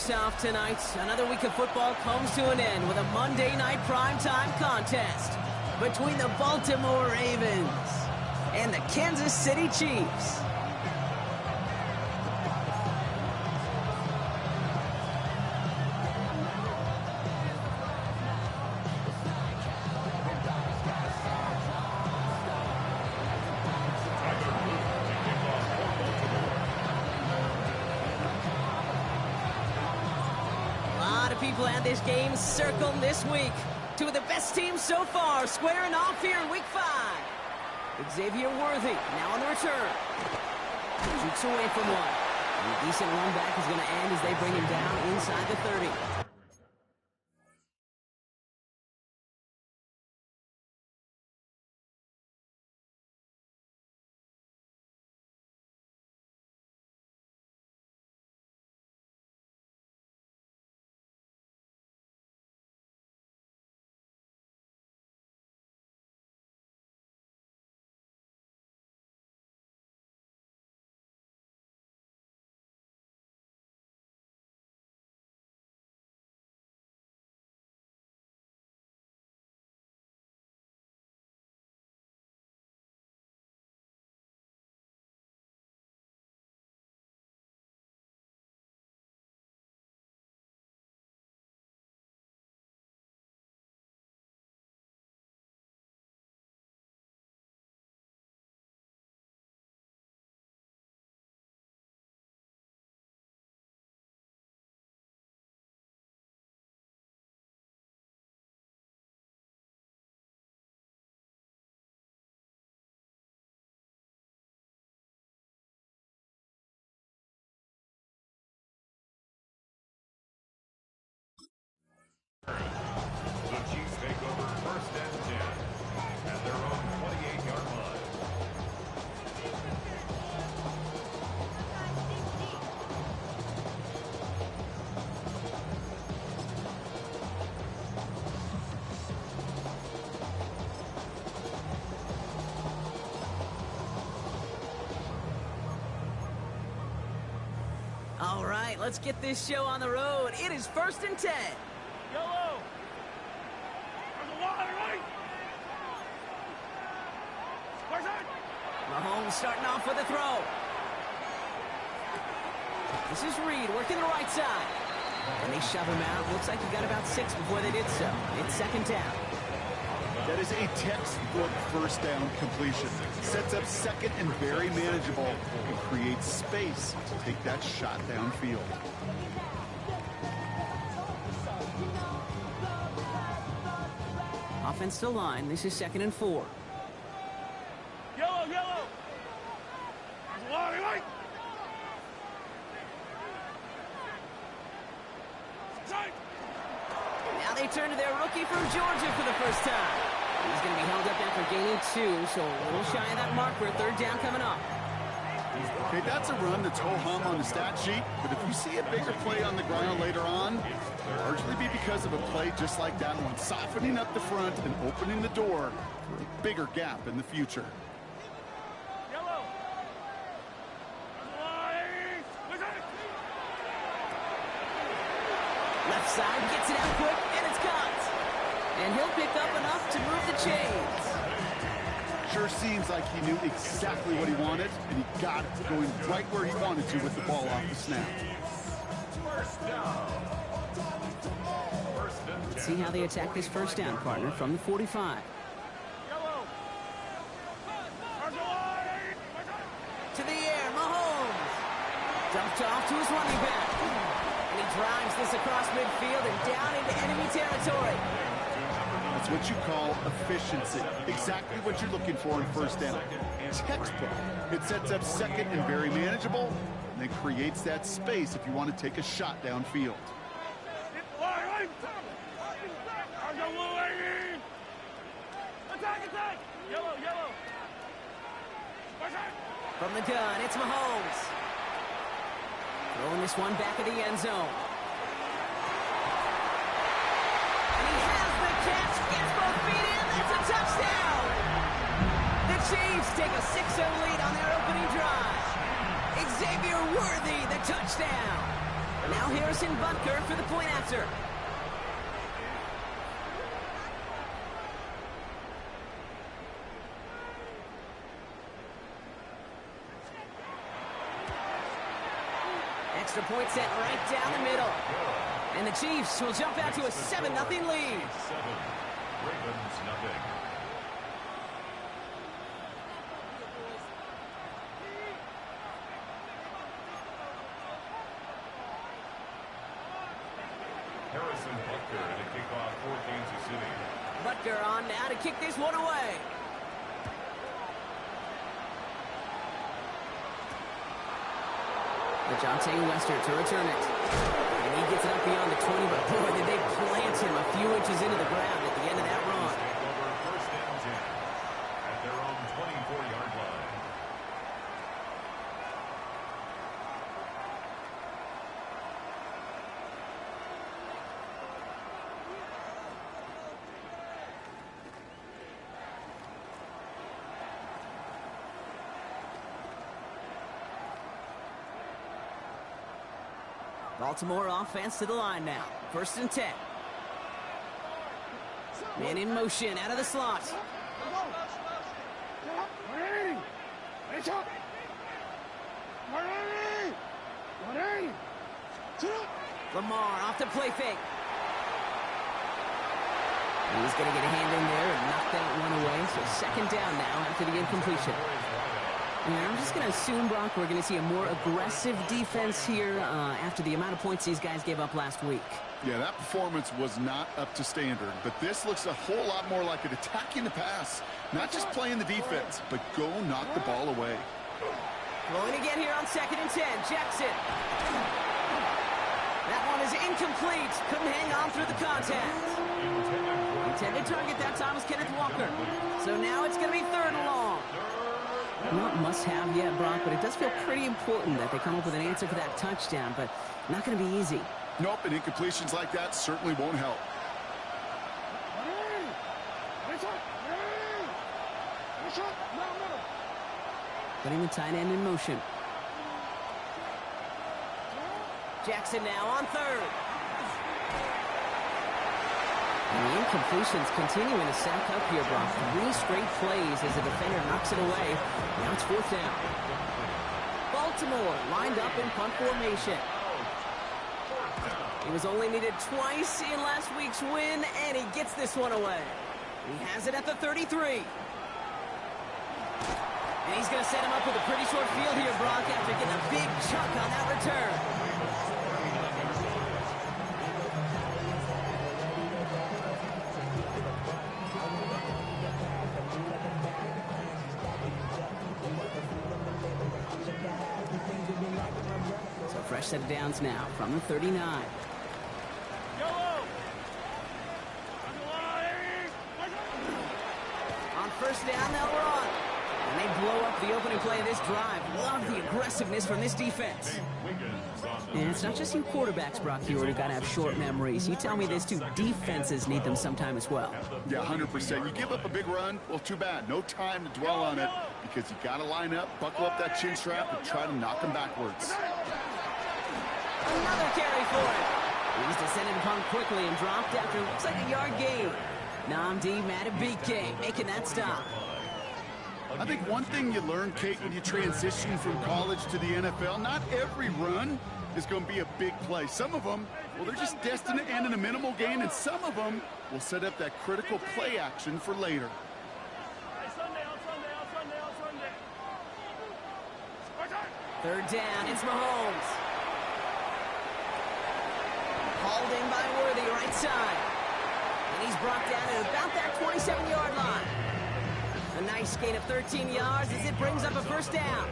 face off tonight. Another week of football comes to an end with a Monday night primetime contest between the Baltimore Ravens and the Kansas City Chiefs. People had this game circled this week. Two of the best teams so far squaring off here in Week 5. Xavier Worthy now on the return. Shoots away from one. And a decent run back is going to end as they bring him down inside the 30. The Chiefs take over 1st and 10 at their own 28-yard line. All right, let's get this show on the road. It is 1st and 10. Yellow. There's a wide right. Mahomes starting off with a throw. This is Reed working the right side. And they shove him out. Looks like he got about 6 before they did so. It's 2nd down. That is a textbook 1st down completion. Sets up 2nd and very manageable and creates space to take that shot downfield. Offensive line. This is 2nd and 4. Yellow. There's a wide right. Now they turn to their rookie from Georgia for the first time. He's going to be held up after gaining 2, so a little shy of that mark for a 3rd down coming up. Okay, that's a run that's ho-hum on the stat sheet, but if you see a bigger play on the ground later on, it'll largely be because of a play just like that one, softening up the front and opening the door for a bigger gap in the future. Yellow. Left side gets it out quick, and it's caught. And he'll pick up enough to move the chains. Sure seems like he knew exactly what he wanted, and he got it, going right where he wanted to with the ball off the snap. 1st down. 1st and 10. Let's see how they attack this 1st down, partner, from the 45. Yellow. There's a wide. To the air, Mahomes. Dumped off to his running back. And he drives this across midfield and down into enemy territory. That's what you call efficiency. Exactly what you're looking for in 1st down. Textbook. It sets up 2nd and very manageable, and then creates that space if you want to take a shot downfield. Attack. Yellow. From the gun, it's Mahomes. Throwing this one back at the end zone. And he has the catch, gets both feet in, that's a touchdown! The Chiefs take a 6-0 lead on their opening drive. Xavier Worthy, the touchdown. Now Harrison Butker for the point after. Extra point set right down the middle. And the Chiefs will jump out to a 7-0 lead. 7. Ravens nothing. Harrison Butker to kick off for Kansas City. Butker on now to kick this one away. DeJounte Wester to return it. And he gets it up beyond the 20, but boy, did they plant him a few inches into the ground at the end of that run. Take over first and 10 at their own 24-yard line. Baltimore offense to the line now. First and 10. Man in motion out of the slot. Lamar off the play fake. He's going to get a hand in there and knock that one away. So second down now after the incompletion. And I'm just going to assume, Brock, we're going to see a more aggressive defense here after the amount of points these guys gave up last week. Yeah, that performance was not up to standard, but this looks a whole lot more like it attacking the pass. Not just playing the defense, but go knock the ball away. Going again here on second and 10. Jackson. That one is incomplete. Couldn't hang on through the contact. Intended target that time was Kenneth Walker. So now it's going to be third and long. Not must-have yet, Brock, but it does feel pretty important that they come up with an answer for that touchdown, but not going to be easy. Nope, and incompletions like that certainly won't help. Putting the tight end in motion. Jackson now on third. And the incompletions continuing to stack up here, Brock. 3 straight plays as the defender knocks it away. Now it's fourth down. Baltimore lined up in punt formation. He was only needed twice in last week's win, and he gets this one away. He has it at the 33. And he's going to set him up with a pretty short field here, Brock, after getting a big chunk on that return. Fresh set of downs now from the 39. On first down, they'll run. And they blow up the opening play of this drive. Love the aggressiveness from this defense. And it's not just you quarterbacks, Brock, you already got to have short memories. You tell me this too, defenses need them sometime as well. Yeah, 100%. You give up a big run, well, too bad. No time to dwell on it because you got to line up, buckle up that chin strap, and try to knock them backwards. Another carry for him. He's descended upon quickly and dropped after looks like a yard gain. Nnamdi Madubuike making that stop. I think one thing you learn, Kate, when you transition from college to the NFL, not every run is going to be a big play. Some of them, well, they're just destined to end in a minimal gain, and some of them will set up that critical play action for later. Third down, it's Mahomes. Hauled in by Worthy, right side. And he's brought down at about that 27-yard line. A nice gain of 13 yards as it brings up a first down.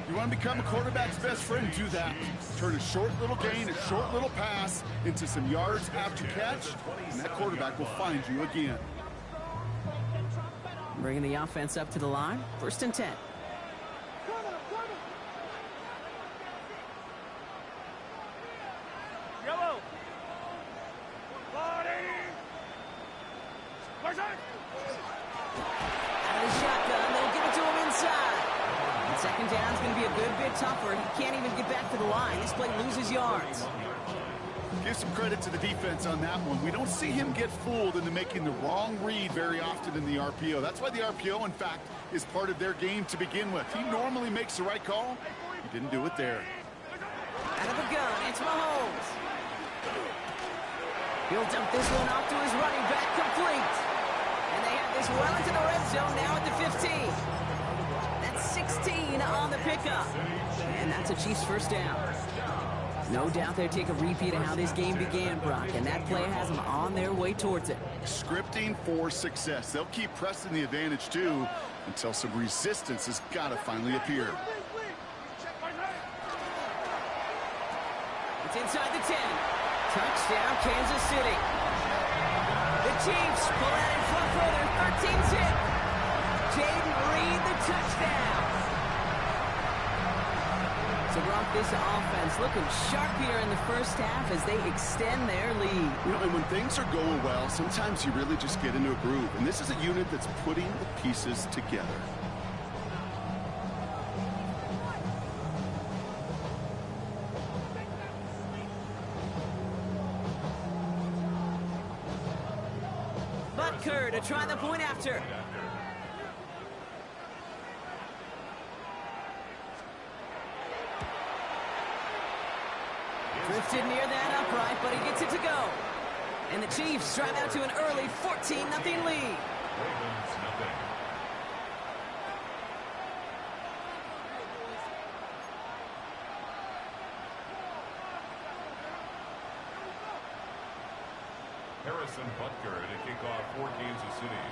You want to become a quarterback's best friend, do that. Turn a short little gain, a short little pass into some yards after catch, and that quarterback will find you again. Bringing the offense up to the line. First and 10. second down is going to be a good bit tougher. He can't even get back to the line. This play loses yards. Give some credit to the defense on that one. We don't see him get fooled into making the wrong read very often in the RPO. That's why the RPO, in fact, is part of their game to begin with. He normally makes the right call. He didn't do it there. Out of the gun, it's Mahomes. He'll dump this one off to his running back, complete. And they have this well into the red zone now at the 15. That's 16 on the pickup. And that's a Chiefs first down. No doubt they take a repeat of how this game began, Brock, and that play has them on their way towards it. Scripting for success. They'll keep pressing the advantage, too, until some resistance has got to finally appear. It's inside the 10. Touchdown, Kansas City. The Chiefs pull out in front for their 13th hit. Jaden Reed, the touchdown. So, Brock, this offense looking sharp here in the first half as they extend their lead. You know, and when things are going well, sometimes you really just get into a groove. And this is a unit that's putting the pieces together. Butker to try the point after. Drifted near that upright, but he gets it to go. And the Chiefs drive out to an early 14-0 lead. Ravens, nothing. Harrison Butker to kick off for Kansas City.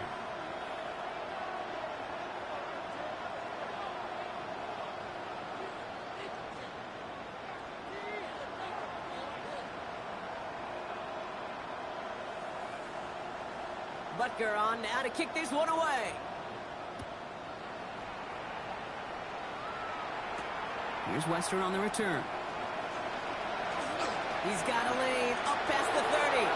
Butker on now to kick this one away. Here's Western on the return. He's got a lane up past the 30.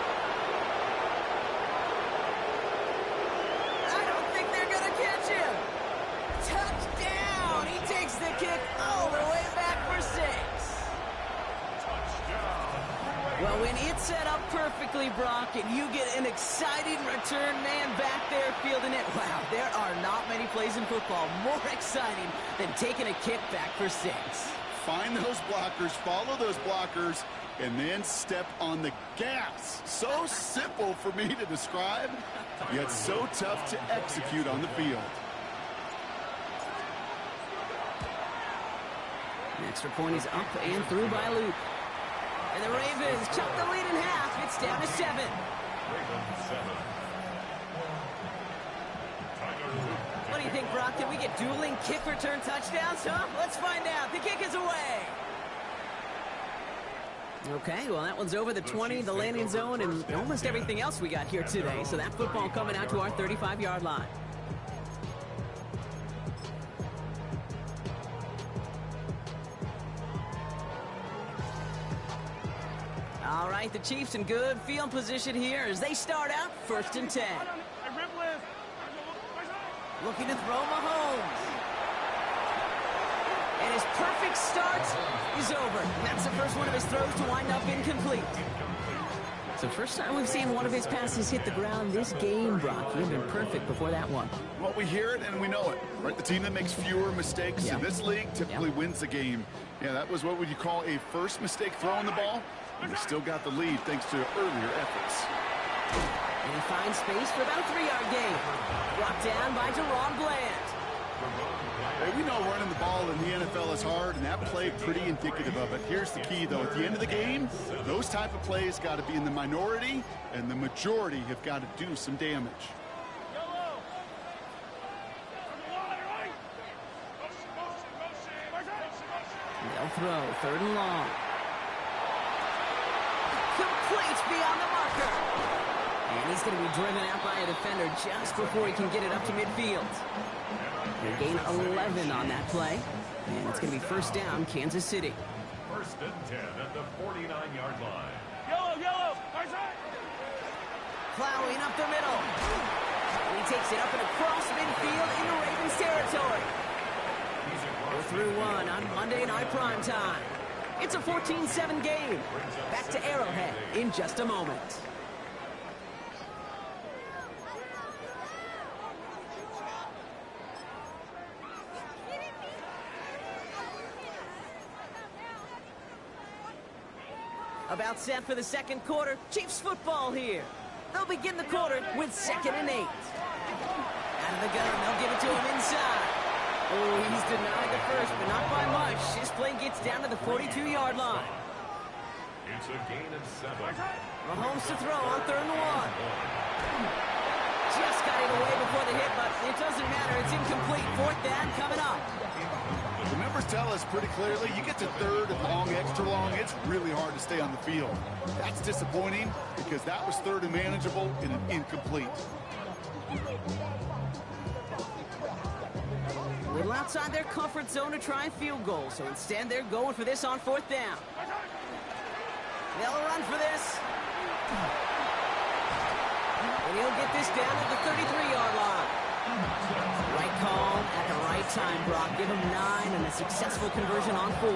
I don't think they're going to catch him. Touchdown! He takes the kick all the way back for 6. Well, when it's set up perfectly, Brock, and you get an exciting return man back there fielding it, wow, there are not many plays in football more exciting than taking a kick back for 6. Find those blockers, follow those blockers, and then step on the gas. So simple for me to describe, yet so tough to execute on the field. The extra point is up and through by Luke. And the Ravens chop the lead in half. It's down to 7. Ravens 7. What do you think, Brock? Can we get dueling kick return touchdowns, huh? Let's find out. The kick is away. Okay, well, that one's over the 20, the landing zone, and almost everything else we got here today. So that football coming out to our 35-yard line. All right, the Chiefs in good field position here as they start out 1st and 10. Looking to throw Mahomes. And his perfect start is over. That's the first one of his throws to wind up incomplete. So first time we've seen one of his passes hit the ground this game, Brock. He had been perfect before that one. Well, we hear it and we know it, right? The team that makes fewer mistakes in this league typically wins the game. Yeah, that was what would you call a first mistake throwing the ball, and they still got the lead thanks to earlier efforts. And he finds space for about a 3-yard gain. Brought down by Deron Bland. Hey, we know running the ball in the NFL is hard, and that play pretty indicative of it. Here's the key, though. At the end of the game, those type of plays got to be in the minority, and the majority have got to do some damage. They'll throw 3rd and long. Complete beyond the marker. And he's going to be driven out by a defender just before he can get it up to midfield. They gain 11 on that play. And it's going to be first down, Kansas City. 1st and 10 at the 49-yard line. Yellow. Plowing up the middle. And he takes it up and across midfield into Ravens territory. 4-1 on Monday Night Primetime. It's a 14-7 game. Back to Arrowhead in just a moment. About set for the second quarter. Chiefs football here. They'll begin the quarter with 2nd and 8. Out of the gun, they'll give it to him inside. Oh, he's denied the first, but not by much. His play gets down to the 42-yard line. It's a gain of 7. Mahomes to throw on 3rd and 1. Just got it away before the hit, but it doesn't matter. It's incomplete. 4th down coming up. The numbers tell us pretty clearly, you get to 3rd and long, extra long, it's really hard to stay on the field. That's disappointing because that was 3rd and manageable and an incomplete. A little outside their comfort zone to try and field goal, so instead they're going for this on 4th down. They'll run for this. And he'll get this down at the 33-yard line. Right call at the right time, Brock. Give him 9 and a successful conversion on 4.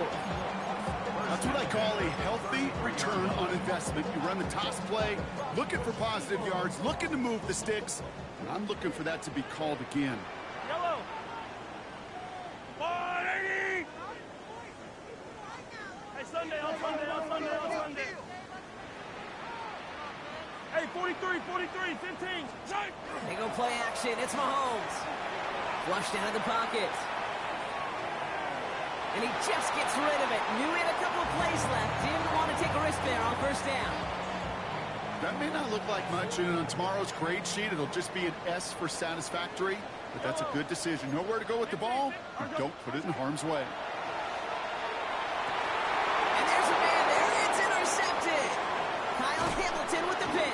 That's what I call a healthy return on investment. You run the toss play, looking for positive yards, looking to move the sticks, and I'm looking for that to be called again. Yellow. 180. Hey, Sunday, on Sunday, on Sunday, on Sunday. Hey, 43, 15. Shake. They go play action. It's Mahomes. Flushed out of the pocket. And he just gets rid of it. Knew he had a couple of plays left. Didn't want to take a risk there on 1st down. That may not look like much, and on tomorrow's grade sheet, it'll just be an S for satisfactory, but that's a good decision. Know where to go with the ball, and don't put it in harm's way. And there's a man there. It's intercepted. Kyle Hamilton with the pick.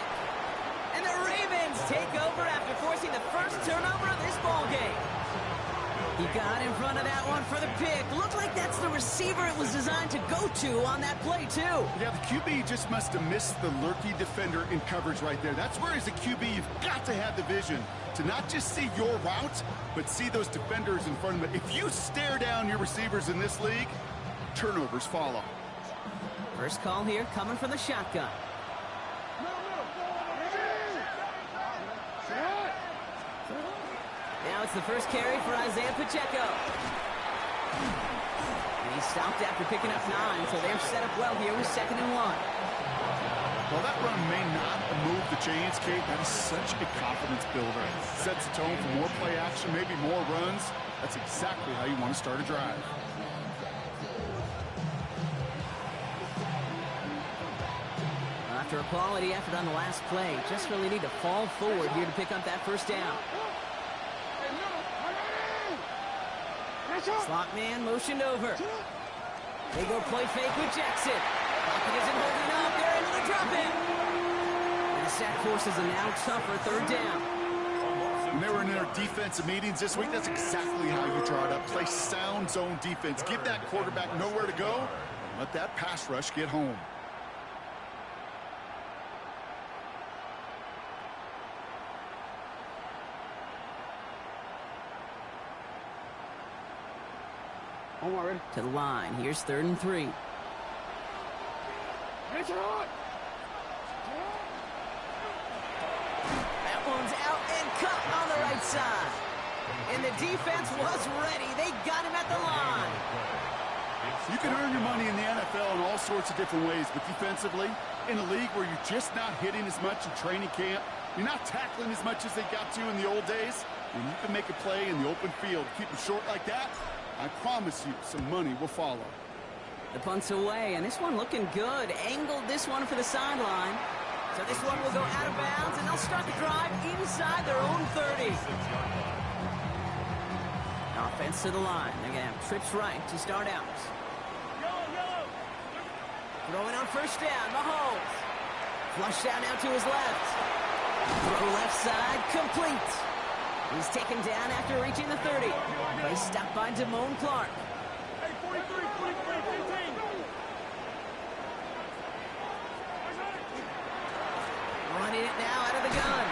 And the Ravens take over after forcing the first turnover of this ball game. He got in front of that one for the pick. Looked like that's the receiver it was designed to go to on that play, too. Yeah, the QB just must have missed the lurky defender in coverage right there. That's where, as a QB, you've got to have the vision to not just see your route, but see those defenders in front of it. If you stare down your receivers in this league, turnovers follow. First call here coming from the shotgun. Now it's the first carry for Isaiah Pacheco. And he stopped after picking up 9, so they're set up well here with 2nd and 1. Well, that run may not move the chains, Kate. That is such a confidence builder. Sets the tone for more play action, maybe more runs. That's exactly how you want to start a drive. After a quality effort on the last play, just really need to fall forward here to pick up that 1st down. Slot man motioned over. They go play fake with Jackson. Pocket isn't holding up. They're into the drop in. And the sack forces a now tougher 3rd down. When they were in their defensive meetings this week, that's exactly how you draw it up. Play sound zone defense. Give that quarterback nowhere to go. Let that pass rush get home. To the line. Here's 3rd and 3. Get your heart. That one's out and cut on the right side. And the defense was ready. They got him at the line. You can earn your money in the NFL in all sorts of different ways, but defensively, in a league where you're just not hitting as much in training camp, you're not tackling as much as they got to in the old days, and you can make a play in the open field, keep them short like that, I promise you some money will follow. The punt's away, and this one looking good. Angled this one for the sideline. So this one will go out of bounds, and they'll start the drive inside their own 30. Offense to the line. They're going to have trips right to start out. Yellow. Throwing on 1st down, Mahomes. Flushed out now to his left. Throw left side, complete. He's taken down after reaching the 30. They stopped by Damone Clark. Hey, 43, 15. Running it now out of the gun.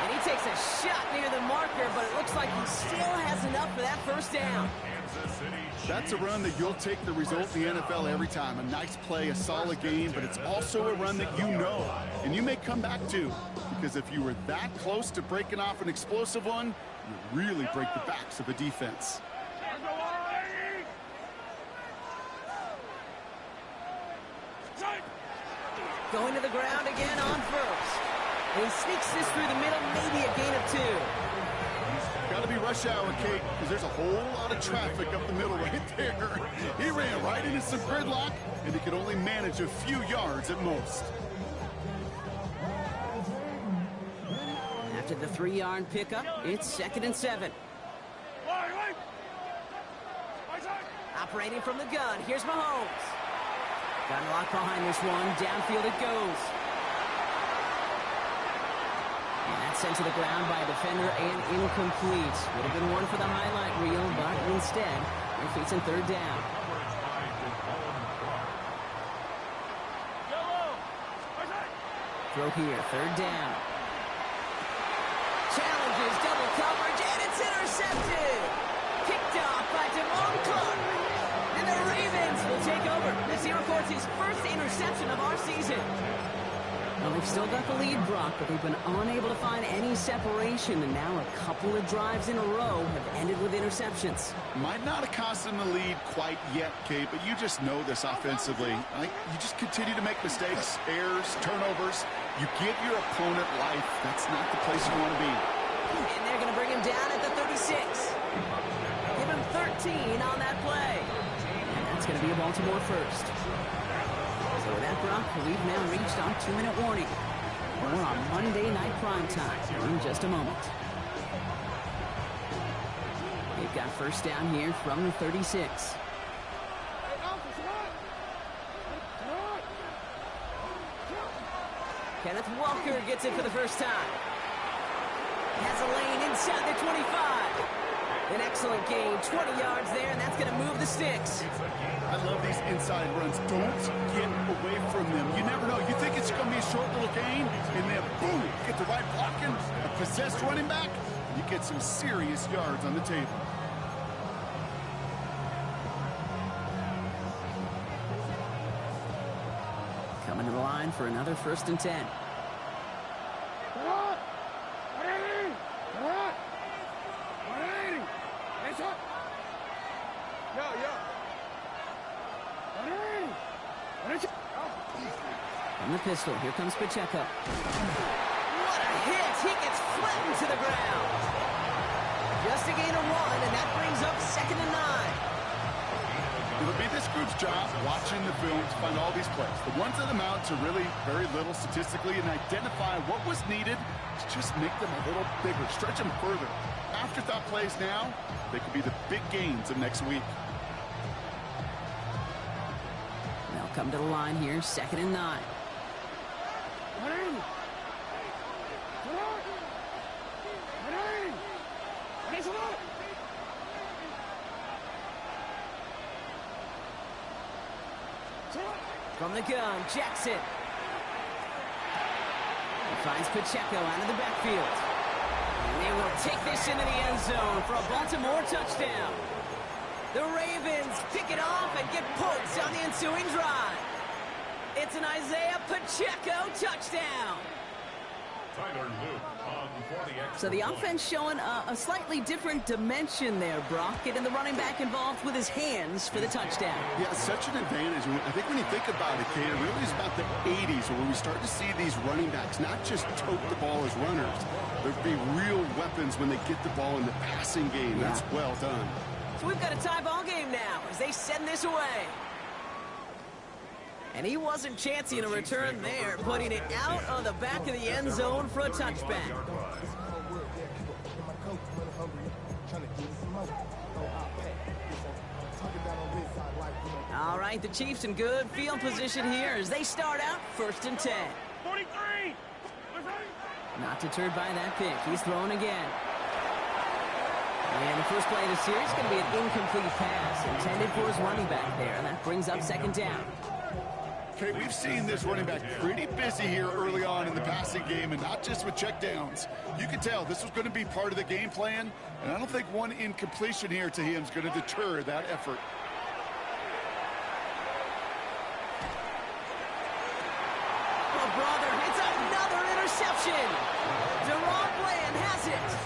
And he takes takes a shot near the marker, but it looks like he still has enough for that first down. Kansas City That's a run that you'll take the result in the NFL every time. A nice play, a solid game, but it's also a run that you know and you may come back to, because if you were that close to breaking off an explosive one, you really break the backs of a defense. Going to the ground again on first. And he sneaks this through the middle, maybe a gain of 2. Got to be rush hour, Kate, because there's a whole lot of traffic up the middle right there. He ran right into some gridlock, and he could only manage a few yards at most. After the 3-yard pickup, it's 2nd and 7. Operating from the gun, here's Mahomes. Got locked behind this one, downfield it goes. And that's sent to the ground by a defender and incomplete. Would have been one for the highlight reel, but instead, they're facing 3rd down. Throw here, 3rd down. Challenges, double coverage, and it's intercepted. Kicked off by Damone Clark. And the Ravens will take over as he records his first interception of our season. Well, they've still got the lead, Brock, but they've been unable to find any separation, and now a couple of drives in a row have ended with interceptions. Might not have cost them the lead quite yet, Kate, but you just know this offensively. You just continue to make mistakes, errors, turnovers. You give your opponent life. That's not the place you want to be. And they're going to bring him down at the 36. Give him 13 on that play. And that's going to be a Baltimore first. So with that, Brock, we've now reached our 2-minute warning. More on Monday Night Primetime in just a moment. They've got first down here from the 36. Kenneth Walker gets it for the first time. Has a lane inside the 25. An excellent gain, 20 yards there, and that's going to move the sticks. I love these inside runs. Don't get away from them. You never know. You think it's going to be a short little gain, and then boom, get the right blocking, a possessed running back, you get some serious yards on the table. Coming to the line for another 1st and 10. From the pistol, here comes Pacheco. What a hit! He gets flattened to the ground. Just a gain of 1, and that brings up 2nd and 9. It'll be this group's job watching the film to find all these plays. The ones that amount to really very little statistically, and identify what was needed to just make them a little bigger, stretch them further. Afterthought plays now, they could be the big gains of next week. They'll come to the line here, 2nd and 9. From the gun, Jackson. He finds Pacheco out of the backfield. And they will take this into the end zone for a Baltimore touchdown. The Ravens pick it off and get points on the ensuing drive. It's an Isaiah Pacheco touchdown. Tyler Luke on for the extra So the point. offense showing a slightly different dimension there, Brock, getting the running back involved with his hands for the touchdown. Yeah, such an advantage. I think when you think about it, Kate, it really is about the 80s where we start to see these running backs not just tote the ball as runners. There'd be real weapons when they get the ball in the passing game. Yeah. That's well done. So we've got a tie ball game now as they send this away. And he wasn't chancing a return there, putting it out on the back of the end zone for a touchback. All right, the Chiefs in good field position here as they start out 1st and 10. 43! Not deterred by that pick. He's throwing again. And the first play of the series is going to be an incomplete pass intended for his running back there, and that brings up 2nd down. Okay, we've seen this running back pretty busy here early on in the passing game, and not just with checkdowns. You can tell this was going to be part of the game plan, and I don't think one incompletion here to him is going to deter that effort. Oh, brother, it's another interception. Deron Bland has it.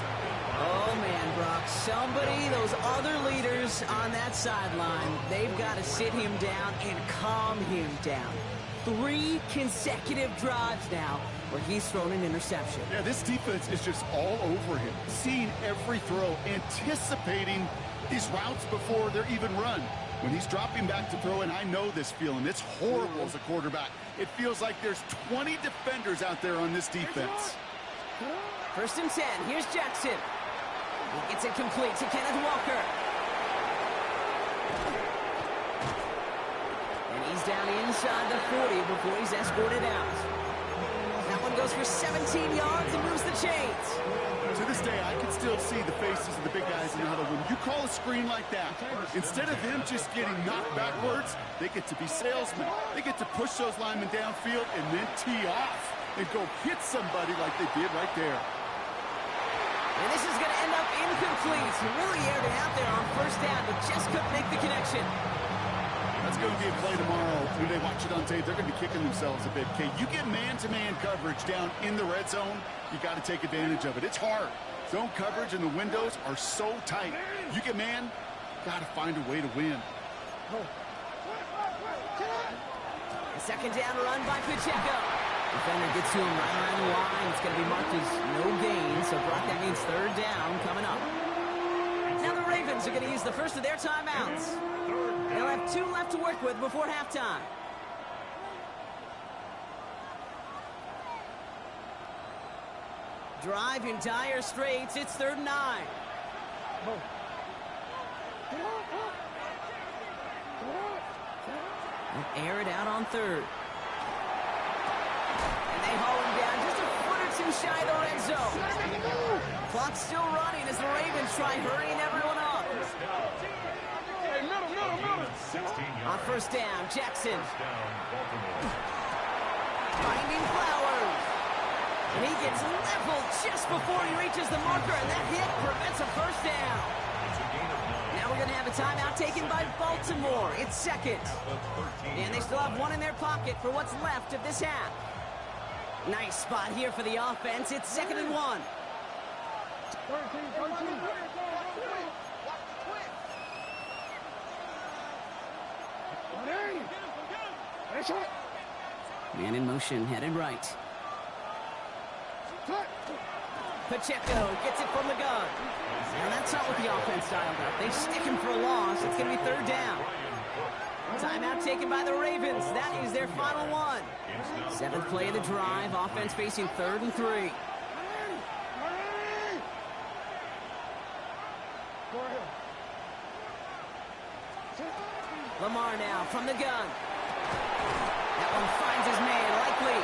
Oh, man, Brock, somebody, those other leaders on that sideline, they've got to sit him down and calm him down. 3 consecutive drives now where he's thrown an interception. Yeah, this defense is just all over him, seeing every throw, anticipating these routes before they're even run. When he's dropping back to throw, and I know this feeling, it's horrible as a quarterback. It feels like there's 20 defenders out there on this defense. 1st and 10, here's Jackson. He gets it complete to Kenneth Walker. And he's down inside the 40 before he's escorted out. That one goes for 17 yards and moves the chains. To this day, I can still see the faces of the big guys in the huddle. When you call a screen like that, instead of them just getting knocked backwards, they get to be salesmen. They get to push those linemen downfield and then tee off and go hit somebody like they did right there. And this is going to end up incomplete. He really aired it out there on 1st down, but just couldn't make the connection. That's going to be a play tomorrow. When they watch it on tape, they're going to be kicking themselves a bit. Okay, you get man-to-man coverage down in the red zone, you got to take advantage of it. It's hard. Zone coverage and the windows are so tight. You get man, got to find a way to win. A 2nd down run by Pacheco. Defender gets to him right around the line. It's going to be marked as no gain, so Brock, that means 3rd down coming up. Now the Ravens are going to use the first of their timeouts. They'll have 2 left to work with before halftime. Drive in dire straits. It's 3rd and 9. They'll air it out on 3rd. And they haul him down just a foot or 2 shy of the red zone. Clock's still running as the Ravens try hurrying everyone up. On 1st down, Jackson. Finding Flowers. And he gets leveled just before he reaches the marker, and that hit prevents a 1st down. Now we're going to have a timeout taken by Baltimore. It's 2nd. And they still have 1 in their pocket for what's left of this half. Nice spot here for the offense. It's 2nd and 1. Man in motion, headed right. Pacheco gets it from the gun. And that's not what the offense dialed up. They stick him for a loss. It's going to be 3rd down. Timeout taken by the Ravens. That is their final one. 7th play of the drive. Offense facing 3rd and 3. Lamar now from the gun. That one finds his man, Likely.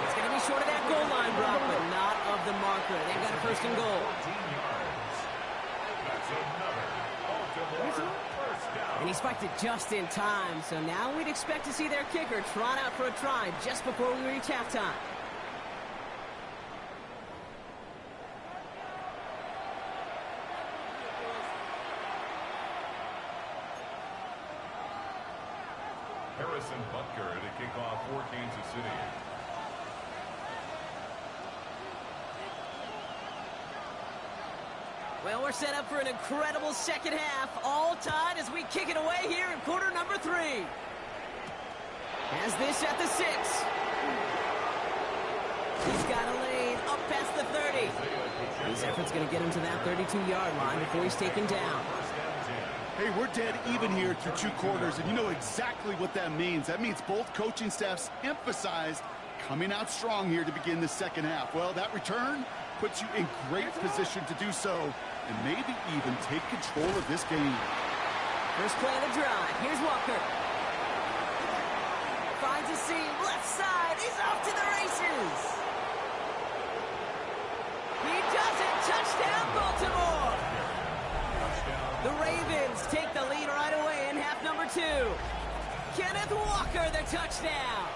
It's going to be short of that goal line, Brock, but not of the marker. They've got a 1st and goal. And he spiked it just in time, so now we'd expect to see their kicker trot out for a try just before we reach halftime. Harrison Butker to kick off for Kansas City. Well, we're set up for an incredible 2nd half, all tied as we kick it away here in quarter number 3. Has this at the 6. He's got a lane up past the 30. His effort's going to get him to that 32-yard line before he's taken down. Hey, we're dead even here through 2 quarters, and you know exactly what that means. That means both coaching staffs emphasized coming out strong here to begin the 2nd half. Well, that return puts you in great position to do so and maybe even take control of this game. First play of the drive. Here's Walker. Finds a seam, left side. He's off to the races. He does it. Touchdown, Baltimore. The Ravens take the lead right away in half number 2. Kenneth Walker, the touchdown. touchdown.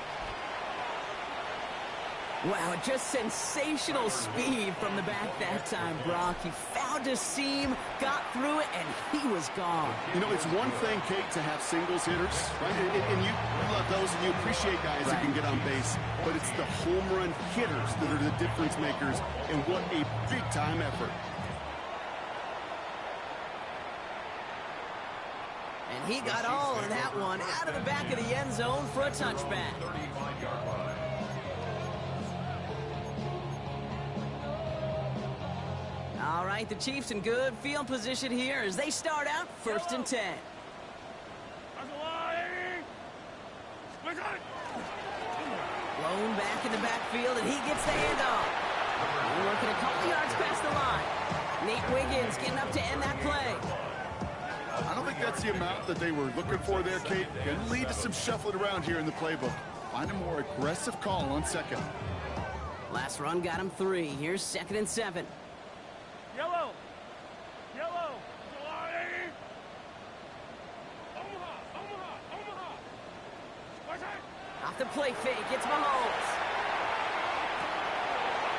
Wow, just sensational speed from the back that time, Brock. He found a seam, got through it, and he was gone. You know, it's one thing, Kate, to have singles hitters, right? And you love those, and you appreciate guys that can get on base. But it's the home run hitters that are the difference makers, and what a big-time effort. And he got all of that one out of the back of the end zone for a touchback. 35-yard line. All right, the Chiefs in good field position here as they start out 1st and 10. Blown back in the backfield, and he gets the handoff. We're working a couple yards past the line. Nate Wiggins getting up to end that play. I don't think that's the amount that they were looking for there, Kate. Can lead to some shuffling around here in the playbook. Find a more aggressive call on second. Last run got him 3. Here's 2nd and 7. Yellow. Yellow. July. Omaha. Off the play fake, it's Mahomes.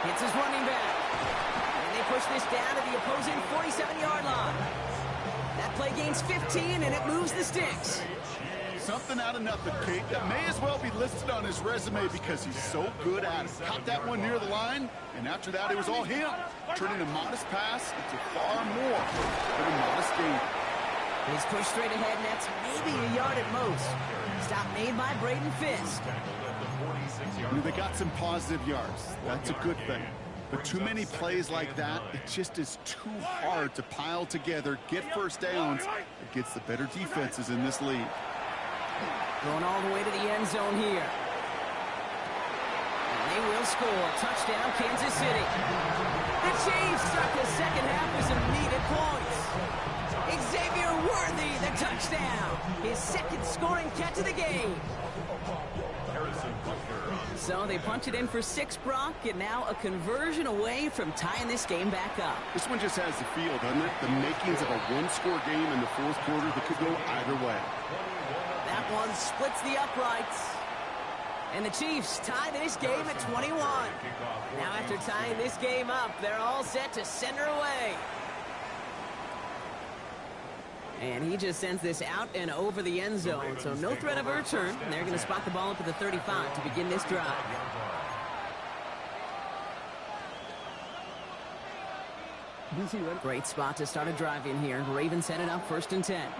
Hits his running back. And they push this down to the opposing 47-yard line. That play gains 15, and it moves the sticks. Something out of nothing, Kate, that may as well be listed on his resume because he's so good at it. Caught that one near the line, and after that, it was all him. Turning a modest pass into far more than a modest gain. He's pushed straight ahead, and that's maybe a yard at most. Stop made by Braden Fisk. They got some positive yards. That's a good thing. But too many plays like that, it just is too hard to pile together, get first downs against the better defenses in this league. Going all the way to the end zone here. And they will score. Touchdown, Kansas City. The Chiefs start the second half with some needed points. Xavier Worthy, the touchdown. His second scoring catch of the game. So they punch it in for 6, Brock, and now a conversion away from tying this game back up. This one just has the feel, doesn't it? The makings of a one-score game in the fourth quarter that could go either way. That one splits the uprights. And the Chiefs tie this game at 21. Now after tying this game up, they're all set to send her away. And he just sends this out and over the end zone, so no threat of a return. They're going to spot the ball up at the 35 to begin this drive. Great spot to start a drive in here. Ravens headed up 1st and 10.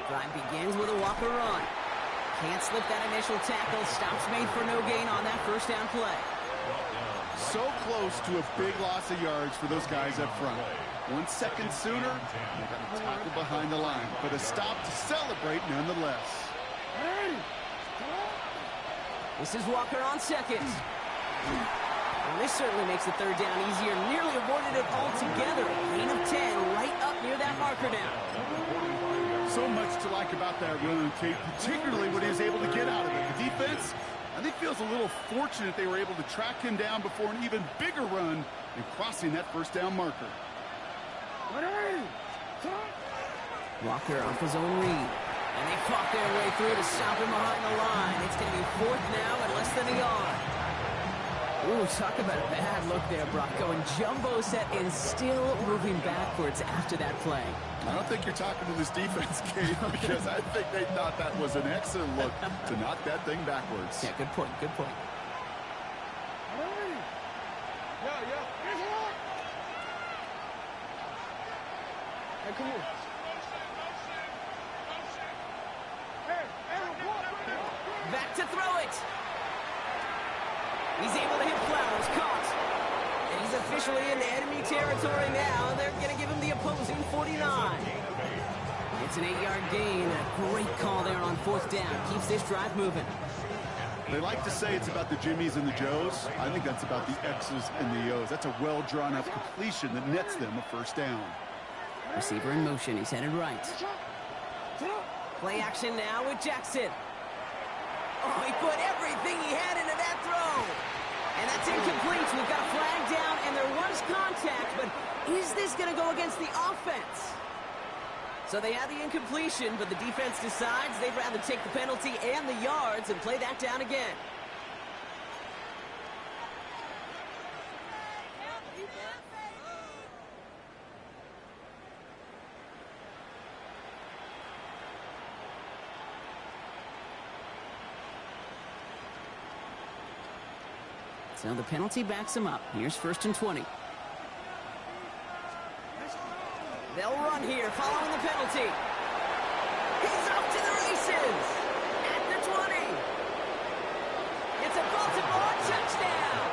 Drive begins with a Walker run. Can't slip that initial tackle. Stops made for no gain on that first down play. So close to a big loss of yards for those guys up front. 1 second sooner, they got a tackle behind the line. But a stop to celebrate nonetheless. This is Walker on second. Well, this certainly makes the third down easier. Nearly avoided it altogether. Gain of 10 right up near that marker now. So much to like about that run, Kate, particularly what he was able to get out of it. The defense, I think, feels a little fortunate they were able to track him down before an even bigger run and crossing that first down marker. Walker off his own read. And they fought their way through to stop him behind the line. It's going to be 4th now at less than a yard. Ooh, talk about a bad look there, Brock. Going jumbo set and still moving backwards after that play. I don't think you're talking to this defense, Kate, because I think they thought that was an excellent look to knock that thing backwards. Yeah, good point, good point. Hey, come here. Back to throw it. He's able to hit Flowers, caught. And he's officially in enemy territory now. They're going to give him the opposing 49. It's an 8-yard gain. A great call there on 4th down. Keeps this drive moving. They like to say it's about the Jimmies and the Joes. I think that's about the X's and the O's. That's a well-drawn-up completion that nets them a first down. Receiver in motion. He's headed right. Play action now with Jackson. Oh, he put everything he had into that throw. And that's incomplete. We've got a flag down, and there was contact, but is this going to go against the offense? So they have the incompletion, but the defense decides they'd rather take the penalty and the yards and play that down again. So the penalty backs him up. Here's 1st and 20. They'll run here following the penalty. He's off to the races at the 20. It's a Baltimore touchdown.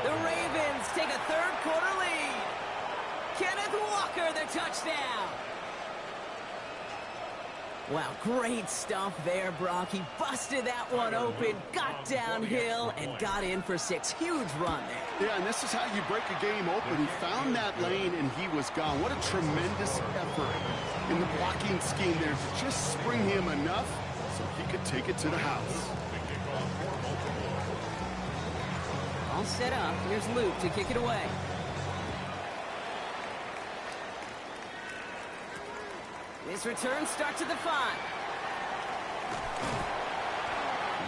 The Ravens take a third-quarter lead. Kenneth Walker, the touchdown. Wow, great stuff there, Brock. He busted that one open, got downhill, and got in for 6. Huge run there. Yeah, and this is how you break a game open. He found that lane, and he was gone. What a tremendous effort in the blocking scheme there to just spring him enough so he could take it to the house. All set up. Here's Luke to kick it away. This return starts at the 5.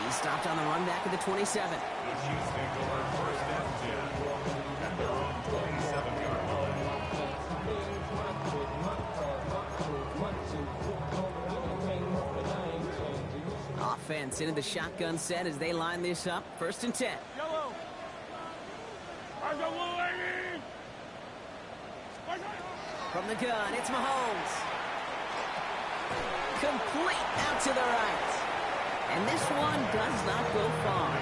He stopped on the run back at the 27. The Chiefs take over 1st and 10 at their own 27-yard line. Offense into the shotgun set as they line this up. 1st and 10. Yellow. Where's the blue lady? From the gun, it's Mahomes. Complete out to the right. And this one does not go far.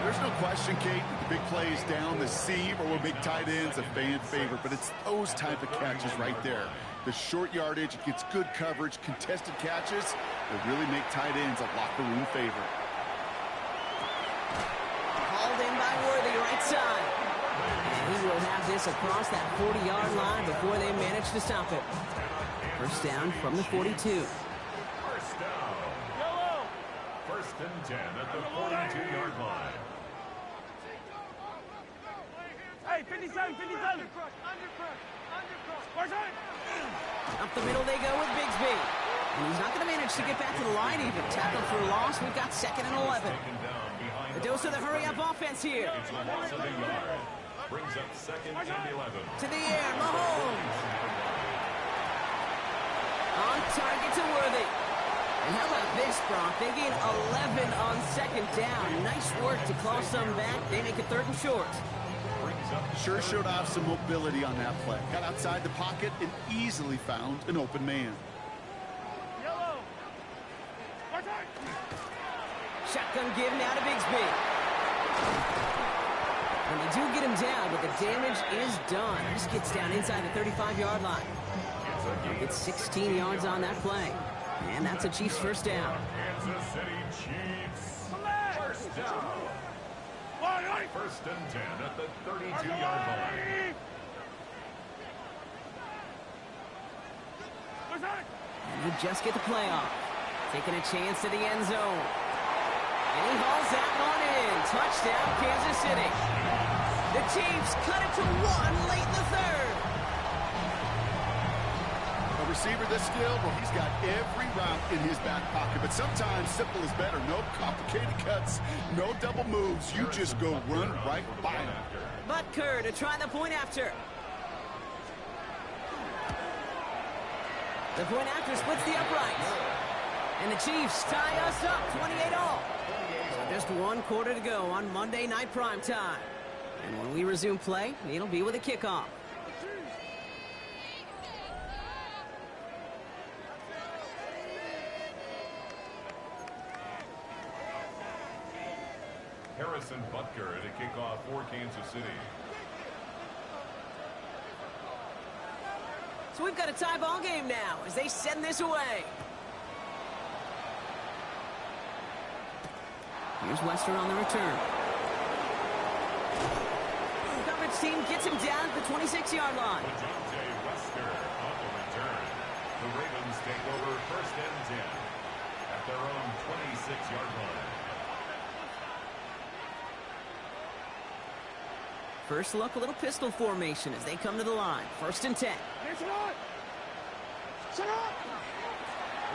There's no question, Kate, that the big plays down the seam or with big tight ends a fan favorite, but it's those type of catches right there. The short yardage, it gets good coverage, contested catches that really make tight ends a locker room favorite. Hauled in by Worthy, right side. And he will have this across that 40-yard line before they manage to stop it. 1st down from the 42. 1st down. Yellow. 1st and 10 at the 42-yard line. Hey, 57, 57. Up the middle they go with Bigsby. And he's not going to manage to get back to the line even. Tackled for a loss. We've got 2nd and 11. A dose of the hurry-up offense here. It's a loss of a yard. Brings up 2nd and 11. To the air, Mahomes. On target to Worthy. And how about this, Brock? They gain 11 on 2nd down. Nice work to claw some back. They make it 3rd and short. Sure showed off some mobility on that play. Got outside the pocket and easily found an open man. Yellow. Shotgun give now to Bigsby. And they do get him down, but the damage is done. This gets down inside the 35-yard line. It's 16 yards on that play. And that's a Chiefs 1st down. Kansas City Chiefs. 1st down. 1st and 10 at the 32-yard line. And they just get the play off. Taking a chance to the end zone. And he hauls that one in. Touchdown, Kansas City. The Chiefs cut it to 1 late in the 3rd. A receiver this skilled, well, he's got every route in his back pocket, but sometimes simple is better. No complicated cuts, no double moves. You just go run right by him. Butker to try the point after. The point after splits the uprights. And the Chiefs tie us up 28-all. So just 1 quarter to go on Monday Night Primetime. And when we resume play, it'll be with a kickoff. Harrison Butker at a kickoff for Kansas City. So we've got a tie ball game now as they send this away. Here's Western on the return. Coverage team gets him down at the 26-yard line. J.J. Wester on the return. The Ravens take over 1st and 10 at their own 26-yard line. First look, a little pistol formation as they come to the line. 1st and 10. The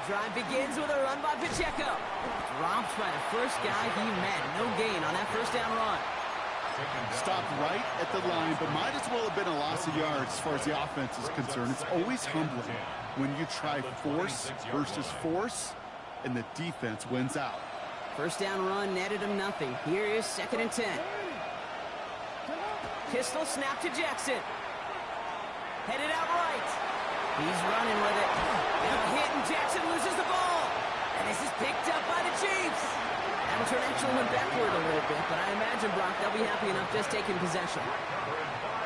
drive begins with a run by Pacheco. Dropped by the first guy he met. No gain on that first down run. Stopped right at the line, but might as well have been a loss of yards as far as the offense is concerned. It's always humbling when you try force versus force, and the defense wins out. First down run netted him nothing. Here is 2nd and 10. Pistol snap to Jackson. Headed out right. He's running with it. And a hit, and Jackson loses the ball. And this is picked up by the Chiefs. That return actually went backward a little bit, but I imagine, Brock, they'll be happy enough just taking possession.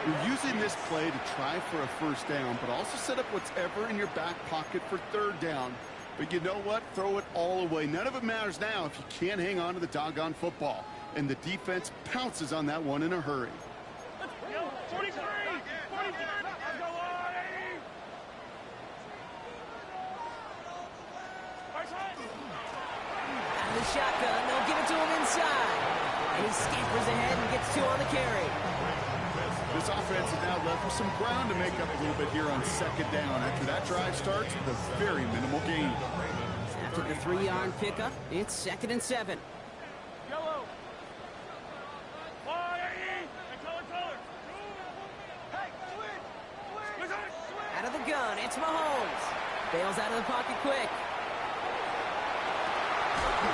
You're using this play to try for a first down, but also set up whatever in your back pocket for 3rd down. But you know what? Throw it all away. None of it matters now if you can't hang on to the doggone football. And the defense pounces on that one in a hurry. 43! 43! Out of the shotgun, they'll give it to him inside. And he scampers ahead and gets 2 on the carry. This offense is now left with some ground to make up a little bit here on 2nd down. After that drive starts with a very minimal gain. After the 3-yard pickup, it's 2nd and 7. Yellow! Out of the gun, it's Mahomes. Bails out of the pocket quick.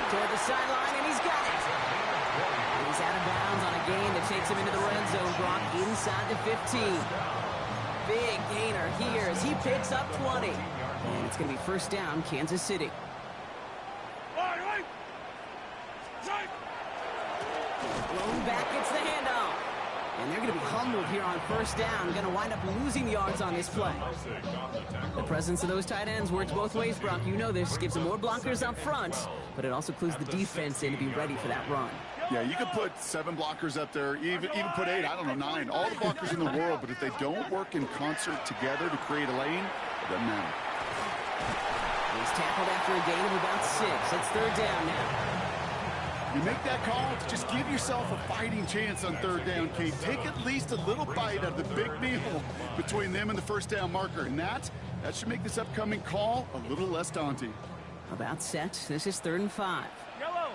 Toward the sideline, and he's got it. He's out of bounds on a gain that takes him into the red zone, Brock, inside the 15. Big gainer here as he picks up 20. And it's going to be 1st down, Kansas City. Blown back, gets the handoff. And they're going to be humbled here on 1st down. Going to wind up losing yards on this play. The presence of those tight ends works both ways, Brock. You know this. Gives them more blockers up front, but it also clues the defense in to be ready for that run. Yeah, you could put 7 blockers up there, even put 8, I don't know, 9. All the blockers in the world, but if they don't work in concert together to create a lane, it doesn't matter. He's tackled after a gain of about 6. It's 3rd down now. You make that call to just give yourself a fighting chance on 3rd down, Kate. Take at least a little bite out of the big meal between them and the 1st down marker. And that should make this upcoming call a little less daunting. About set. This is 3rd and 5. Yellow!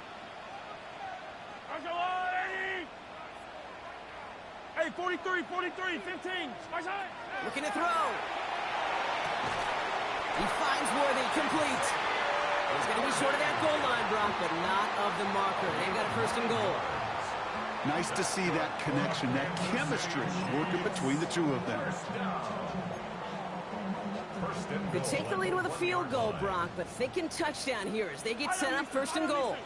Hey, 43, 43, 15. Looking to throw. He finds Worthy, complete. He's going to be short of that goal line, Brock, but not of the marker. They've got a 1st and goal. Nice to see that connection, that chemistry working between the two of them. They take the lead with a field goal, Brock, but thinking touchdown here as they get set up 1st and goal.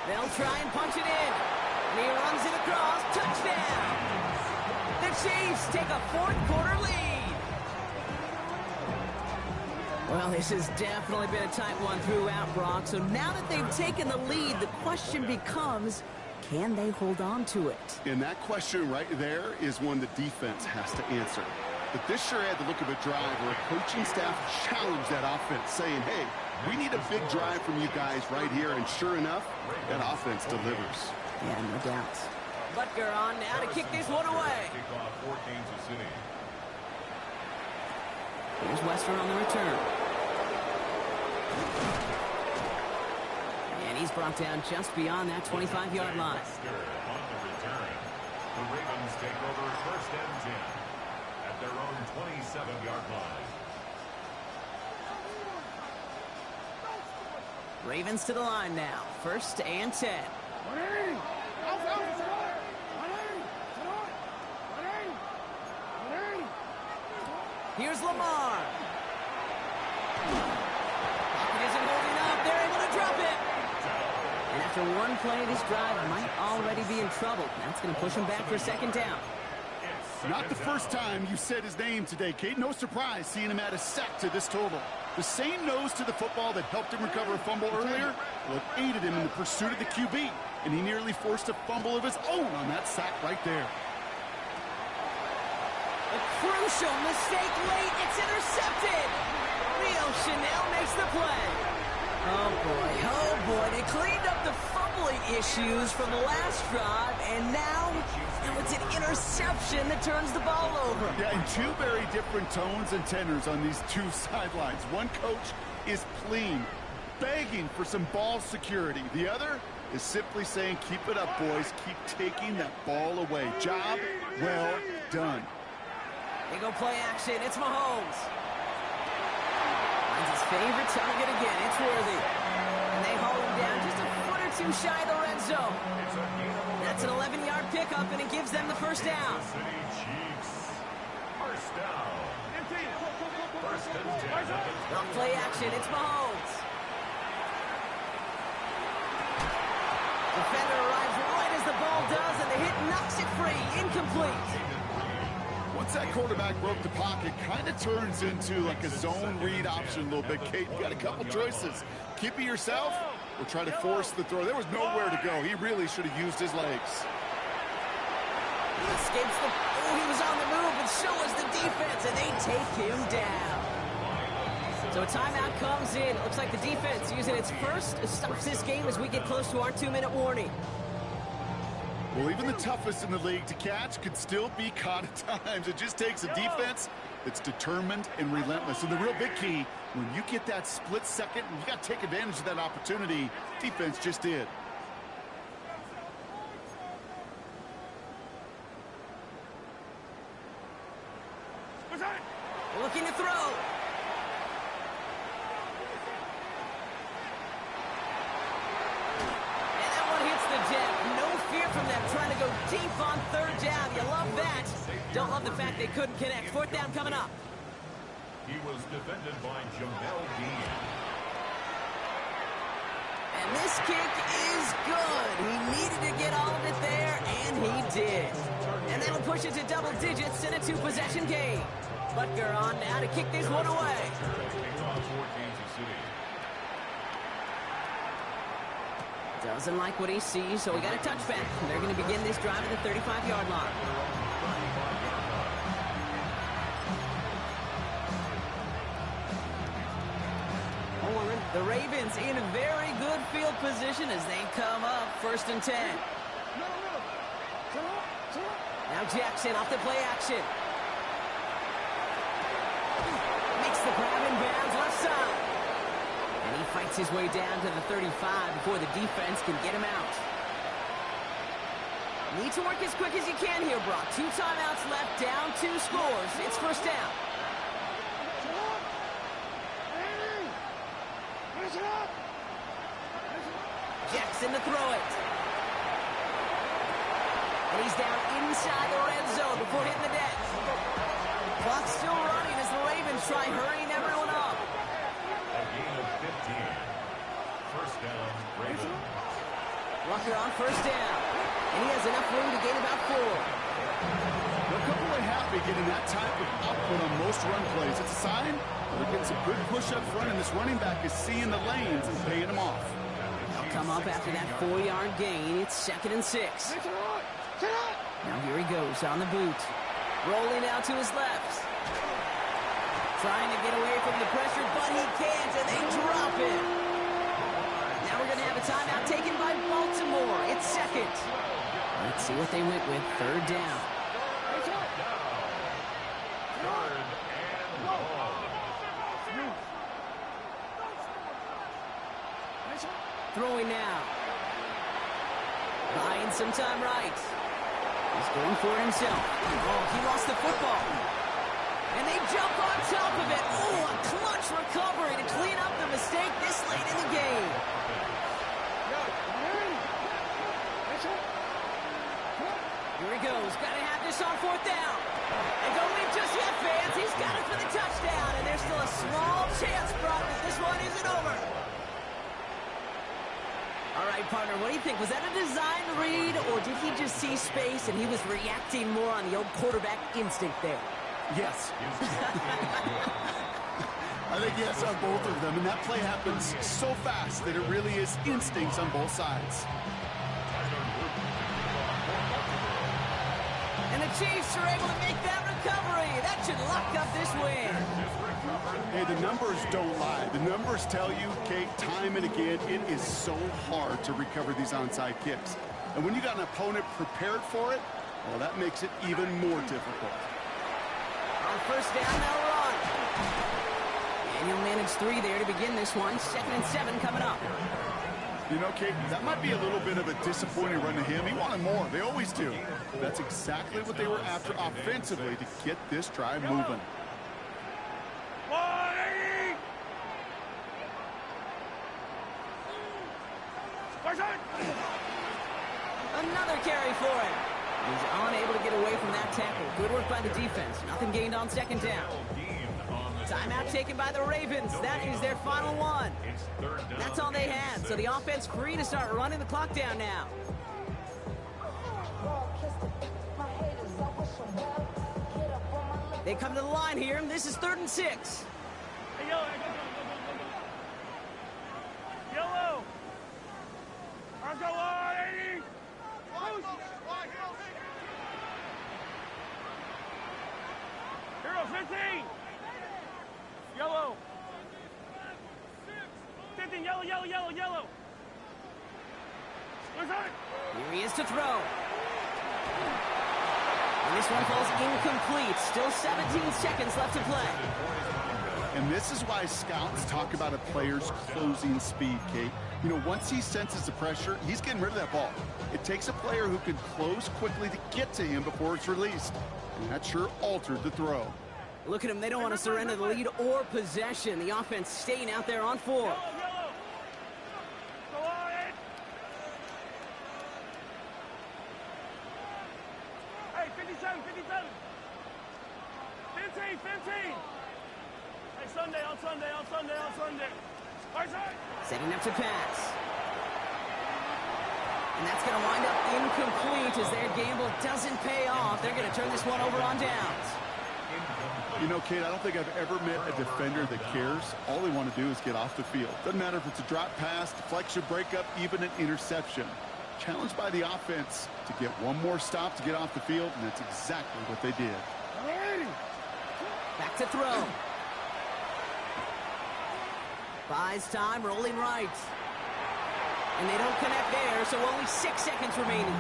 They'll try and punch it in. And he runs it across. Touchdown! The Chiefs take a 4th quarter lead. Well, this has definitely been a tight one throughout, Brock. So now that they've taken the lead, the question becomes, can they hold on to it? And that question right there is one the defense has to answer. But this sure had the look of a drive where a coaching staff challenged that offense, saying, hey, we need a big drive from you guys right here. And sure enough, that offense delivers. Yeah, no doubt. Butker on now to kick this one away. Here's Wester on the return. And he's brought down just beyond that 25-yard line. On the return, the Ravens take over 1st and 10 at their own 27-yard line. Ravens to the line now. 1st and 10. Here's Lamar. Pocket isn't holding up. They're able to drop it. And after one play, this drive might already be in trouble. That's going to push him back for 2nd down. Not the first time you said his name today, Kate. No surprise seeing him add a sack to this total. The same nose to the football that helped him recover a fumble earlier, well, it aided him in the pursuit of the QB, and he nearly forced a fumble of his own on that sack right there. A crucial mistake late. It's intercepted. Leo Chanel makes the play. Oh boy, they cleaned up the fumbling issues from the last drive, and now it's an interception that turns the ball over. Yeah, and two very different tones and tenors on these two sidelines. One coach is pleading, begging for some ball security. The other is simply saying, keep it up, boys. Keep taking that ball away. Job well done. They go play action. It's Mahomes. Finds his favorite target again. It's Worthy. And they haul him down just a foot or two shy of the red zone. That's an 11-yard pickup, and it gives them the first down. City Chiefs. First down. First and 10. On play action, it's Mahomes. Defender arrives right as the ball does, and the hit knocks it free. Incomplete. Once that quarterback broke the pocket, kind of turns into like a zone read option a little bit. Kate, you got a couple choices. Keep it yourself or try to force the throw. There was nowhere to go. He really should have used his legs. He escapes the... Oh, he was on the move, and so was the defense, and they take him down. So a timeout comes in. It looks like the defense using its first stops this game as we get close to our 2-minute warning. Well, even the toughest in the league to catch could still be caught at times. It just takes a defense that's determined and relentless. And the real big key, when you get that split second, you got to take advantage of that opportunity. Defense just did. Looking to throw. From them trying to go deep on third down. You love that. Don't love the fact they couldn't connect. Fourth down coming up. He was defended by Jamel Dean. And this kick is good. He needed to get all of it there, and he did. And that'll push it to double digits in a 2-possession game. Butker on now to kick this one away. Doesn't like what he sees, so we got a touchback. They're going to begin this drive at the 35-yard line. The Ravens in a very good field position as they come up first and 10. Now Jackson off the play action. Makes the grab in bounds left side. And he fights his way down to the 35 before the defense can get him out. Need to work as quick as you can here, Brock. 2 timeouts left, down 2 scores. It's first down. Jackson to throw it. And he's down inside the red zone before hitting the deck. Clock's still running as the Ravens try hurrying everyone up. A gain of 15. First down, Ravens. Rucker on first down. And he has enough room to gain about 4. They're comfortably happy getting that type of output on most run plays. It's a sign they're getting some good push up front, and this running back is seeing the lanes and paying them off. They'll come up after that 4-yard gain. It's 2nd and 6. Now here he goes on the boot. Rolling out to his left. Trying to get away from the pressure, but he can't, and they drop it. Now we're going to have a timeout taken by Baltimore. It's 2nd. Let's see what they went with. 3rd down. Throwing now. Buying some time right. He's going for it himself. Oh, he lost the football. And they jump on top of it. Oh, a clutch recovery to clean up the mistake this late in the game. Here he goes. Got to have this on 4th down. And don't leave just yet, fans. He's got it for the touchdown. And there's still a small chance, Brock, that this one isn't over. All right, partner, what do you think? Was that a design read, or did he just see space and he was reacting more on the old quarterback instinct there? Yes. I think yes on both of them, and that play happens so fast that it really is instincts on both sides. And the Chiefs are able to make that recovery. That should lock up this win. Hey, the numbers don't lie. The numbers tell you, Kate, time and again, it is so hard to recover these onside kicks. And when you got an opponent prepared for it, well, that makes it even more difficult. On first down, they'll run. And he'll manage 3 there to begin this one. 2nd and 7 coming up. You know, Kate, that might be a little bit of a disappointing run to him. He wanted more. They always do. That's exactly what they were after offensively to get this drive moving. 180! Another carry for him. He's unable to get away from that tackle. Good work by the defense. Nothing gained on 2nd down. Timeout taken by the Ravens. That is their final one. That's all they had. So the offense free to start running the clock down now. They come to the line here, and this is 3rd and 6. Hey, yellow, go. Yellow. I'll go 180. Hero 15. Yellow. 15, yellow. Here he is to throw. And this one falls incomplete. Still 17 seconds left to play. And this is why scouts talk about a player's closing speed, Kate. You know, once he senses the pressure, he's getting rid of that ball. It takes a player who can close quickly to get to him before it's released. And that sure altered the throw. Look at them. They don't want to surrender the lead or possession. The offense staying out there on 4. Yellow. Go on it. Hey, 57. 15. Hey, Sunday. Setting up to pass. And that's going to wind up incomplete as their gamble doesn't pay off. They're going to turn this one over on downs. You know, Kate, I don't think I've ever met a defender that cares. All they want to do is get off the field. Doesn't matter if it's a drop pass, deflection, breakup, even an interception. Challenged by the offense to get one more stop to get off the field, and that's exactly what they did. Back to throw. Buys time, rolling right. And they don't connect there, so only 6 seconds remaining.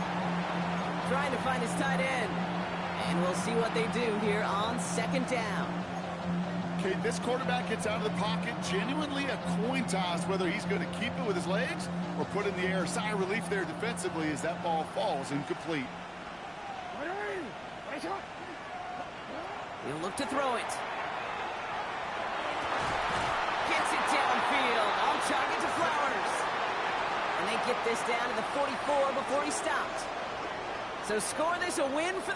Trying to find his tight end. And we'll see what they do here on 2nd down. Okay, this quarterback gets out of the pocket, genuinely a coin toss whether he's going to keep it with his legs or put it in the air. Sigh of relief there defensively as that ball falls incomplete. He'll look to throw it. Gets it downfield. On target to Flowers. And they get this down to the 44 before he stopped. So score this a win for the